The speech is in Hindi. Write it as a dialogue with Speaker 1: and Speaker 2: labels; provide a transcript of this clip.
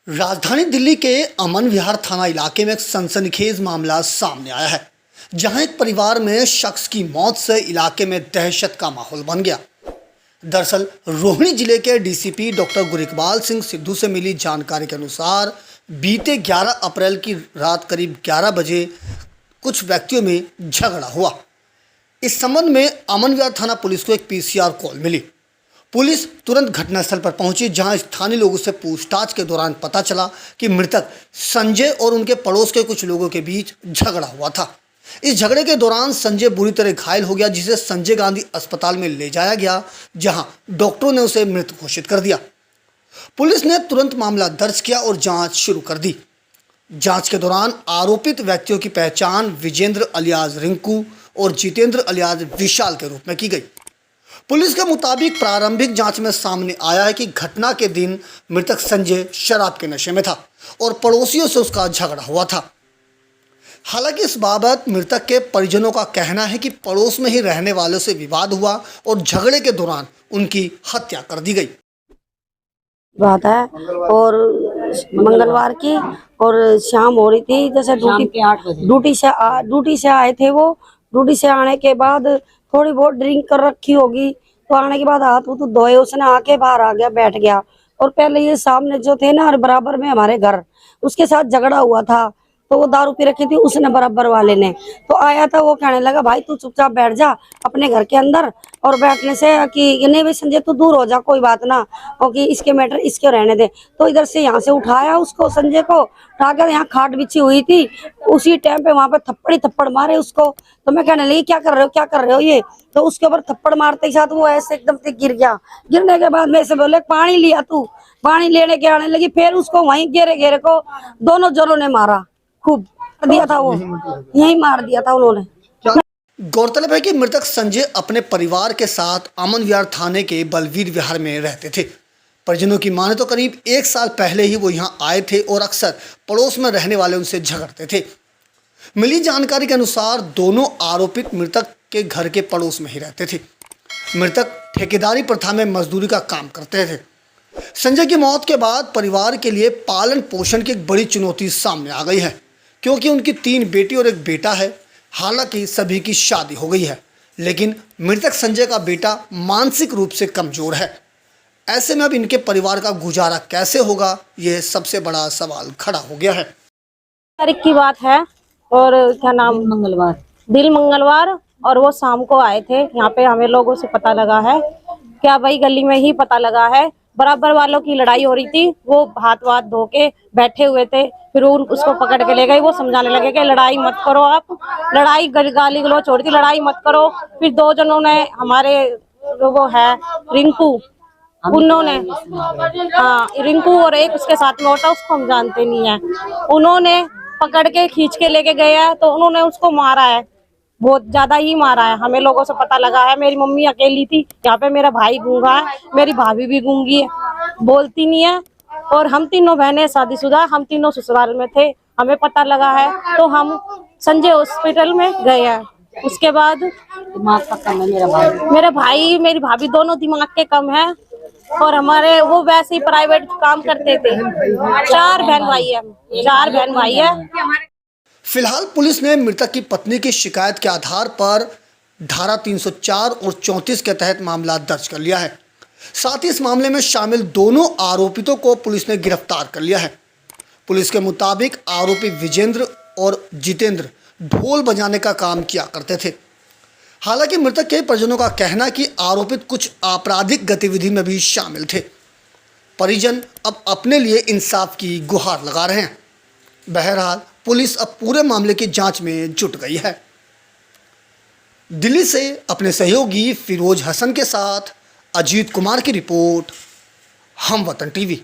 Speaker 1: राजधानी दिल्ली के अमन विहार थाना इलाके में एक सनसनीखेज मामला सामने आया है, जहां एक परिवार में शख्स की मौत से इलाके में दहशत का माहौल बन गया। दरअसल रोहिणी जिले के डीसीपी डॉक्टर गुरिकबाल सिंह सिद्धू से मिली जानकारी के अनुसार बीते 11 अप्रैल की रात करीब 11 बजे कुछ व्यक्तियों में झगड़ा हुआ। इस संबंध में अमन विहार थाना पुलिस को एक पीसीआर कॉल मिली। पुलिस तुरंत घटनास्थल पर पहुंची, जहां स्थानीय लोगों से पूछताछ के दौरान पता चला कि मृतक संजय और उनके पड़ोस के कुछ लोगों के बीच झगड़ा हुआ था। इस झगड़े के दौरान संजय बुरी तरह घायल हो गया, जिसे संजय गांधी अस्पताल में ले जाया गया, जहां डॉक्टरों ने उसे मृत घोषित कर दिया। पुलिस ने तुरंत मामला दर्ज किया और जांच शुरू कर दी। जांच के दौरान आरोपित व्यक्तियों की पहचान विजेंद्र अलियास रिंकू और जितेंद्र अलियास विशाल के रूप में की गई। पुलिस के मुताबिक प्रारंभिक जांच में सामने आया है कि घटना के दिन मृतक संजय शराब के नशे में था और पड़ोसियों से उसका झगड़ा हुआ था। हालांकि इस बाबत मृतक के परिजनों का कहना है कि पड़ोस में ही रहने वालों से विवाद हुआ और झगड़े के दौरान उनकी हत्या कर दी गई।
Speaker 2: बात है और मंगलवार की और शाम हो रही थी, जैसे ड्यूटी से आए थे। वो ड्यूटी से आने के बाद थोड़ी बहुत ड्रिंक कर रखी होगी, तो आने के बाद हाथ तो धोए, उसने आके बाहर आ गया, बैठ गया। और पहले ये सामने जो थे ना, और बराबर में हमारे घर, उसके साथ झगड़ा हुआ था, तो वो दारू पी रखी थी उसने, बराबर वाले ने। तो आया था, वो कहने लगा भाई तू चुपचाप बैठ जा अपने घर के अंदर। और बैठने से कि नहीं भाई संजय तू दूर हो जा, कोई बात ना, और कि इसके मैटर इसके रहने दे। तो इधर से यहाँ से उठाया उसको, संजय को उठाकर, यहाँ खाट बिछी हुई थी, उसी टाइम पे वहां पे थप्पड़ मारे उसको। तो मैं कहने लगी क्या कर रहे हो ये? तो उसके ऊपर थप्पड़ मारते ही साथ वो ऐसे एकदम से गिर गया। गिरने के बाद मैं से बोले पानी लिया, तू पानी लेने के आने लगी। फिर उसको वहीं घेरे को दोनों जनों ने मारा, खूब दिया था, वो यही मार दिया था उन्होंने।
Speaker 1: गौरतलब है कि मृतक संजय अपने परिवार के साथ अमन विहार थाने के बलवीर विहार में रहते थे। परिजनों की माने तो करीब 1 साल पहले ही वो यहाँ आए थे और अक्सर पड़ोस में रहने वाले उनसे झगड़ते थे। मिली जानकारी के अनुसार दोनों आरोपित मृतक के घर के पड़ोस में ही रहते थे। मृतक ठेकेदारी प्रथा में मजदूरी का काम करते थे। संजय की मौत के बाद परिवार के लिए पालन पोषण की एक बड़ी चुनौती सामने आ गई है, क्योंकि उनकी 3 बेटी और एक बेटा है। हालांकि सभी की शादी हो गई है, लेकिन मृतक संजय का बेटा मानसिक रूप से कमजोर है। ऐसे में अब इनके परिवार का गुजारा कैसे होगा, यह सबसे बड़ा सवाल खड़ा हो गया है।
Speaker 3: तारीख की बात है और क्या नाम, मंगलवार, और वो शाम को आए थे यहाँ पे। हमें लोगों से पता लगा है, क्या भाई गली में ही पता लगा है, बराबर वालों की लड़ाई हो रही थी। वो हाथ धो के बैठे हुए थे, फिर उसको पकड़ के ले गए। वो समझाने लगे कि लड़ाई मत करो, आप लड़ाई गाली गलौच हो रही थी, लड़ाई मत करो। फिर 2 जनों ने, हमारे वो है रिंकू, उन्होंने, हाँ रिंकू और एक उसके साथ में होता, उसको हम जानते नहीं है, उन्होंने पकड़ के खींच के लेके गए हैं। तो उन्होंने उसको मारा है, बहुत ज्यादा ही मारा है। हमें लोगों से पता लगा है। मेरी मम्मी अकेली थी यहाँ पे, मेरा भाई गूंगा है, मेरी भाभी भी गूंगी है, बोलती नहीं है। और हम तीनों बहनें शादीशुदा, हम तीनों ससुराल में थे। हमें पता लगा है तो हम संजय हॉस्पिटल में गए हैं। उसके बाद दिमाग का कम है मेरा भाई मेरी भाभी दोनों दिमाग के कम है। और हमारे वो वैसे ही प्राइवेट काम करते थे। 4 बहन भाई है।
Speaker 1: फिलहाल पुलिस ने मृतक की पत्नी की शिकायत के आधार पर धारा 304 और 34 के तहत मामला दर्ज कर लिया है। साथ ही इस मामले में शामिल दोनों आरोपितों को पुलिस ने गिरफ्तार कर लिया है। पुलिस के मुताबिक आरोपी विजेंद्र और जितेंद्र ढोल बजाने का काम किया करते थे। हालांकि मृतक के परिजनों का कहना है कि आरोपित कुछ आपराधिक गतिविधि में भी शामिल थे। परिजन अब अपने लिए इंसाफ की गुहार लगा रहे हैं। बहरहाल पुलिस अब पूरे मामले की जांच में जुट गई है। दिल्ली से अपने सहयोगी फिरोज हसन के साथ अजीत कुमार की रिपोर्ट, हम वतन टीवी।